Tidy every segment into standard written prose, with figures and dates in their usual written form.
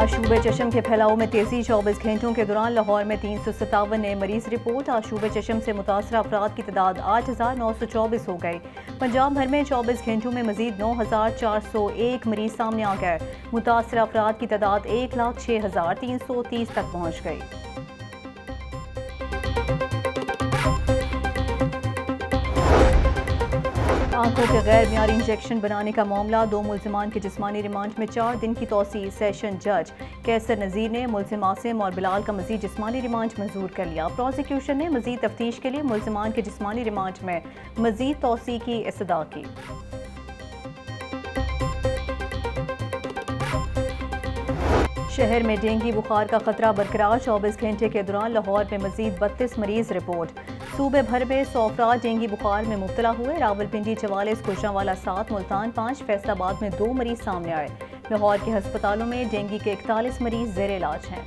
आशूब चशम के फैलाव में तेजी। 24 घंटों के दौरान लाहौर में 357 नए मरीज रिपोर्ट। आशूब चशम से मुतासर अफराद की तादाद 8,924 हो गई। पंजाब भर में 24 घंटों में मजीद 9,401 मरीज सामने आ गए। मुतासर अफराद की तादाद 1,06,330 तक पहुँच गई। आंखों के गैर मियारी इंजेक्शन बनाने का मामला। 2 मुल्जिमान के जिस्मानी रिमांड में 4 दिन की तौसी। सेशन जज कैसर नजीर ने मुल्जिम आसिम और बिलाल का मजीद जिस्मानी रिमांड मंजूर कर लिया। प्रोसिक्यूशन ने मजीद तफ्तीश के लिए मुल्जिमान के जिस्मानी रिमांड में मजीद तौसी की इस्तदा की। शहर में डेंगू बुखार का खतरा बरकरार। 24 घंटे के दौरान लाहौर में मजीद 32 मरीज रिपोर्ट। सूबे भर में 100 अफराद डेंगू बुखार में मुब्तला हुए। रावलपिंडी 44, गुजरांवाला 7, मुल्तान 5, फैसलाबाद में 2 मरीज सामने आए। लाहौर के अस्पतालों में डेंगू के 41 मरीज जेर इलाज हैं।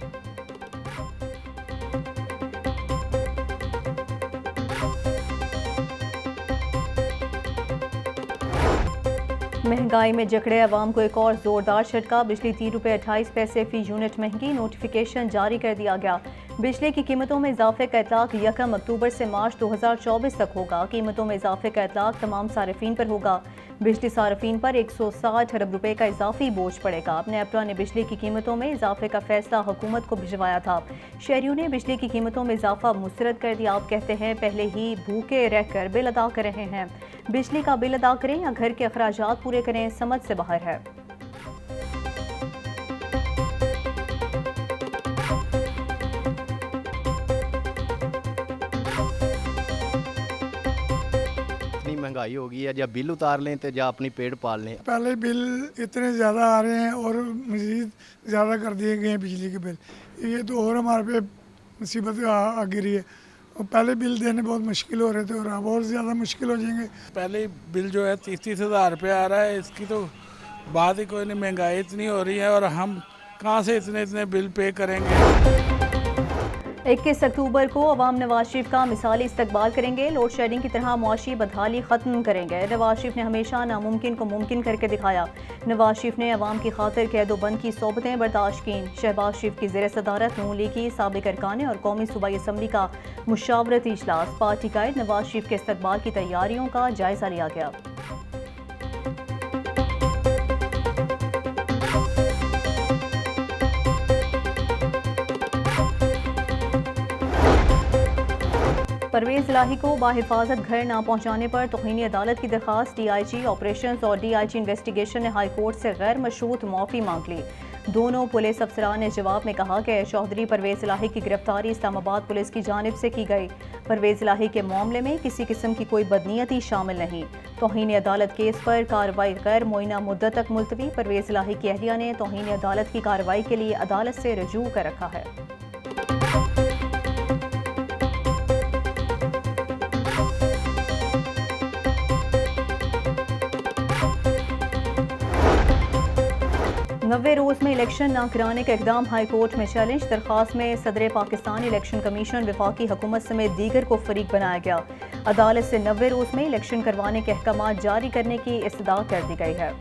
महंगाई में जकड़े अवाम को एक और जोरदार झटका। बिजली 3 रुपये 28 पैसे फी यूनिट महंगी। नोटिफिकेशन जारी कर दिया गया। बिजली की कीमतों में इजाफे का इतलाक 1 अक्टूबर से मार्च 2024 तक होगा। कीमतों में इजाफे का इतलाक तमाम सारिफीन पर होगा। बिजली सारिफीन पर 160 अरब रुपए का इजाफी बोझ पड़ेगा। नेपरा ने बिजली की कीमतों में इजाफे का फैसला हुकूमत को भिजवाया था। शहरियों ने बिजली की कीमतों में इजाफा मुस्तरद कर दिया। आप कहते हैं पहले ही भूखे रहकर बिल अदा कर रहे हैं। बिजली का बिल अदा करें या घर के अखराजात पूरे करें, समझ से बाहर है। महंगाई हो गई है, या बिल उतार लें तो या अपनी पेड़ पाल लें। पहले बिल इतने ज़्यादा आ रहे हैं और मज़ीद ज़्यादा कर दिए गए हैं बिजली के बिल। ये तो और हमारे पे मुसीबत आ गिरी है। और पहले बिल देने बहुत मुश्किल हो रहे थे और अब और ज़्यादा मुश्किल हो जाएंगे। पहले बिल जो है 30-30 हज़ार रुपये आ रहा है। इसकी तो बात ही कोई नहीं। महंगाई इतनी हो रही है और हम कहाँ से इतने बिल पे करेंगे। 21 अक्टूबर को अवाम नवाज शरीफ का मिसाली इस्तकबाल करेंगे। लोड शेडिंग की तरह मुआशी बदहाली ख़त्म करेंगे। नवाज शरीफ ने हमेशा नामुमकिन को मुमकिन करके दिखाया। नवाज शरीफ ने अवाम की खातिर कैदोबंद की सोबतें बर्दाश्त की। शहबाज शरीफ की ज़ेर सदारत नून लीग की साबिक अरकान और कौमी सूबाई असम्बली का मुशावरती इजलास। पार्टी कायद नवाज शरीफ के इस्तकबाल की तैयारियों का जायजा लिया गया। परवेज इलाही को बाहिफाजत घर ना पहुंचाने पर तौहीनी अदालत की दरखास्त। DIG ऑपरेशंस और DIG इन्वेस्टिगेशन ने हाई कोर्ट से गैर मशरूत माफ़ी मांग ली। दोनों पुलिस अफसरान ने जवाब में कहा कि चौधरी परवेज इलाही की गिरफ्तारी इस्लामाबाद पुलिस की जानिब से की गई। परवेज इलाही के मामले में किसी किस्म की कोई बदनीयती शामिल नहीं। तौहीनी अदालत केस पर कार्रवाई गैर मुअय्यना मुद्दत तक मुलतवी। परवेज इलाही की अहलिया ने तौहीनी अदालत की कार्रवाई के लिए अदालत से रजू कर रखा है। नब्बे रोज में इलेक्शन न कराने का इकदाम हाई कोर्ट में चैलेंज। दरखास्त में सदर पाकिस्तान इलेक्शन कमीशन वफाकी हुकूमत समेत दीगर को फरीक बनाया गया। अदालत से 90 रोज में इलेक्शन करवाने के अहकाम जारी करने की इस्तदा कर दी गई है।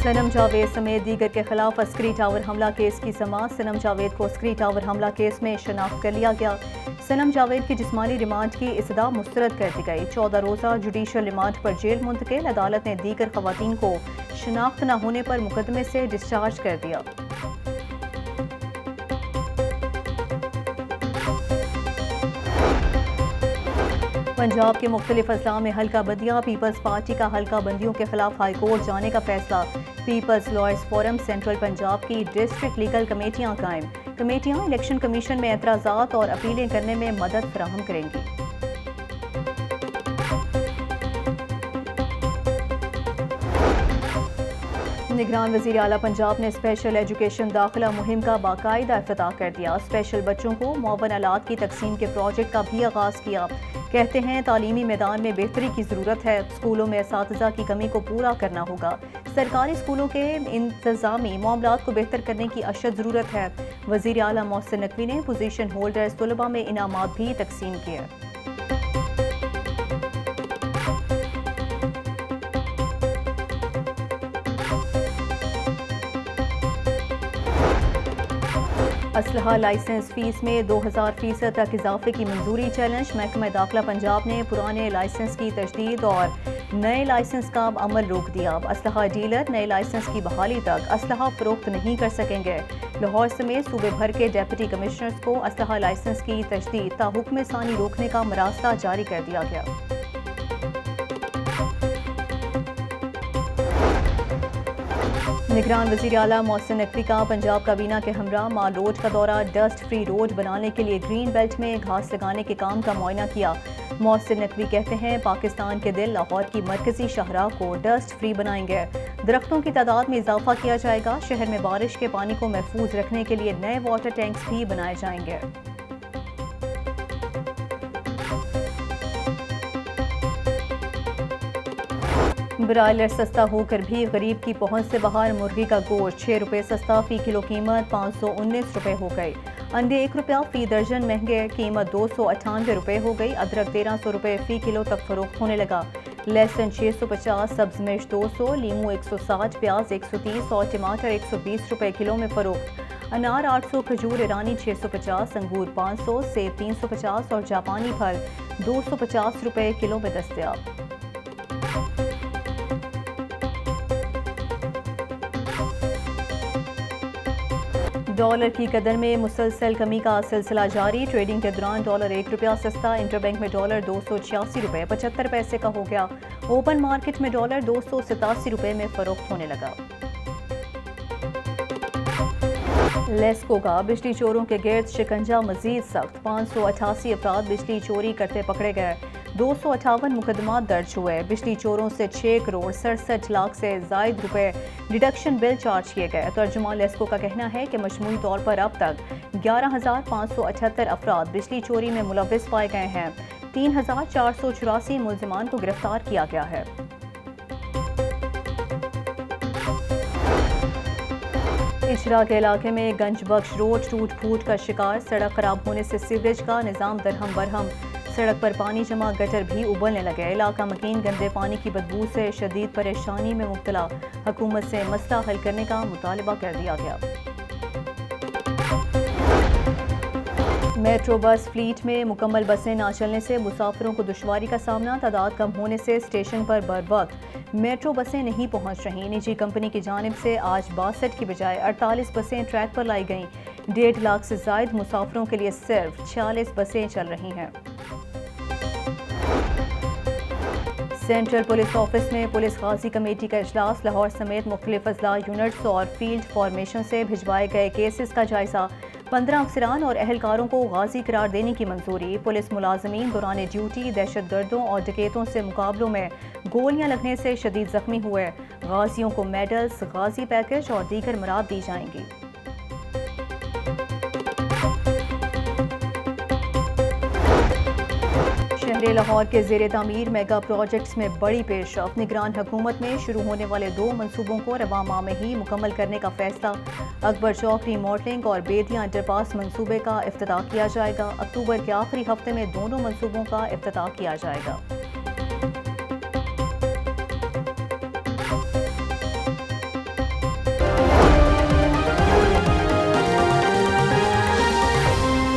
सनम जावेद समेत दीगर के खिलाफ अस्करी टावर हमला केस की समाअत। सनम जावेद को अस्करी टावर हमला केस में शनाख्त कर लिया गया। सनम जावेद की जिस्मानी रिमांड की इस्तदा मुस्तरद कर दी गई। 14 रोज़ा जुडिशल रिमांड पर जेल मुंतकिल। अदालत ने दीगर खवातीन को शनाख्त न होने पर मुकदमे से डिस्चार्ज कर दिया। पंजाब के मुख्तलिफ अजला में हल्का बंदियाँ। पीपल्स पार्टी का हल्का बंदियों के खिलाफ हाई कोर्ट जाने का फैसला। People's Lawyers Forum Central Punjab की डिस्ट्रिक्ट लीगल कमेटियाँ कायम। कमेटियाँ इलेक्शन कमीशन में एतराज़ात और अपीलें करने में मदद फराहम करेंगी। निगरान वज़ीर आला पंजाब ने स्पेशल एजुकेशन दाखिला मुहिम का बाकायदा इफ्तिताह कर दिया। स्पेशल बच्चों को मुअव्वन आलात की तकसीम के प्रोजेक्ट का भी आगाज़ किया। कहते हैं तालीमी मैदान में बेहतरी की ज़रूरत है। स्कूलों में असातिज़ा की कमी को पूरा करना होगा। सरकारी स्कूलों के इंतज़ामी मामलात को बेहतर करने की अशद ज़रूरत है। वज़ीर आला मोहसिन नकवी ने पोजीशन होल्डर्स तलबा में इनामात भी तकसीम किए। असलहा लाइसेंस फीस में 2000% तक इजाफे की मंजूरी चैलेंज। महकमा दाखिला पंजाब ने पुराने लाइसेंस की तजदीद और नए लाइसेंस का अमल रोक दिया। अब असलहा डीलर नए लाइसेंस की बहाली तक असलहा फरोख्त नहीं कर सकेंगे। लाहौर समेत सूबे भर के डिप्टी कमिश्नर्स को असलहा लाइसेंस की तजदीद ताहुक्म सानी रोकने का मरासला जारी कर दिया गया। निगरान वज़ीर आला मोहसिन नकवी का पंजाब काबीना के हमरा माल रोड का दौरा। डस्ट फ्री रोड बनाने के लिए ग्रीन बेल्ट में घास लगाने के काम का मुआयना किया। मोहसिन नकवी कहते हैं पाकिस्तान के दिल लाहौर की मरकजी शाहराह को डस्ट फ्री बनाएंगे। दरख्तों की तादाद में इजाफा किया जाएगा। शहर में बारिश के पानी को महफूज रखने के लिए नए वाटर टैंक्स भी बनाए जाएंगे। ब्रायलर सस्ता होकर भी गरीब की पहुंच से बाहर। मुर्गी का गोश्त 6 रुपये सस्ता, फी किलो कीमत 519 रुपये हो गई। अंडे 1 रुपया फी दर्जन महंगे, कीमत 298 रुपये हो गई। अदरक 1300 रुपये फी किलो तक फरोख्त होने लगा। लहसुन 650, सब्ज मिर्च 200, लीमू 160, प्याज 130 और टमाटर 120 रुपये किलो में फरोख्त। अनार 800, खजूर ईरानी 650, अंगूर 500, सेब 350 और जापानी फल 250 रुपये किलो में दस्तयाब। डॉलर की कदर में मुसलसल कमी का सिलसिला जारी। ट्रेडिंग के दौरान डॉलर 1 रुपया सस्ता। इंटरबैंक में डॉलर 286 रुपये 75 पैसे का हो गया। ओपन मार्केट में डॉलर 287 रुपये में फरोख्त होने लगा। लेस्को का बिजली चोरों के गिर्द शिकंजा मजीद सख्त। 588 अफराद बिजली चोरी करते पकड़े गए। 258 मुकदमा दर्ज हुए। बिजली चोरों से 6 करोड़ 67 लाख से जायद रुपए डिडक्शन बिल चार्ज किए गए। तर्जुमा लेस्को का कहना है कि मजमूई तौर पर अब तक 11,578 अफराद बिजली चोरी में मुलविस पाए गए हैं। 3,484 मुलजिमान को गिरफ्तार किया गया है। इचरा के इलाके में गंजबख्श रोड टूट फूट का शिकार। सड़क खराब होने से सीवरेज का निज़ाम दरहम बरहम। सड़क पर पानी जमा, गटर भी उबलने लगे। इलाका मकीन गंदे पानी की बदबू से शदीद परेशानी में मुब्तला। हुकूमत से मसला हल करने का मुतालबा कर दिया गया। मेट्रो बस फ्लीट में मुकम्मल बसें ना चलने से मुसाफिरों को दुश्वारी का सामना। तादाद कम होने से स्टेशन पर बर वक्त मेट्रो बसें नहीं पहुंच रहीं। निजी कंपनी की जानिब से आज 62 की बजाय 48 बसें ट्रैक पर लाई गईं। 1.5 लाख से जायद मुसाफिरों के लिए सिर्फ 46 बसें चल रही हैं। सेंट्रल पुलिस ऑफिस में पुलिस गाजी कमेटी का इजलास। लाहौर समेत मुख्तलिफ अजला यूनिट्स और फील्ड फॉर्मेशन से भिजवाए गए केसेस का जायजा। 15 अफसरान और अहलकारों को गाजी करार देने की मंजूरी। पुलिस मुलाजमीन दौरान ड्यूटी दहशतगर्दों और डकैतों से मुकाबलों में गोलियां लगने से शदीद जख्मी हुए। गाजियों को मेडल्स, गाजी पैकेज और दीगर मराद दी जाएंगी। शहर लाहौर के ज़ेरे तामीर मेगा प्रोजेक्ट्स में बड़ी पेशरफ। निगरान हुकूमत में शुरू होने वाले 2 मनसूबों को रवा माह में ही मुकम्मल करने का फैसला। अकबर चौक रीमॉडलिंग और बेदिया अंडरपास मनसूबे का इफ्तिताह किया जाएगा। अक्टूबर के आखिरी हफ्ते में दोनों मनसूबों का इफ्तिताह किया जाएगा।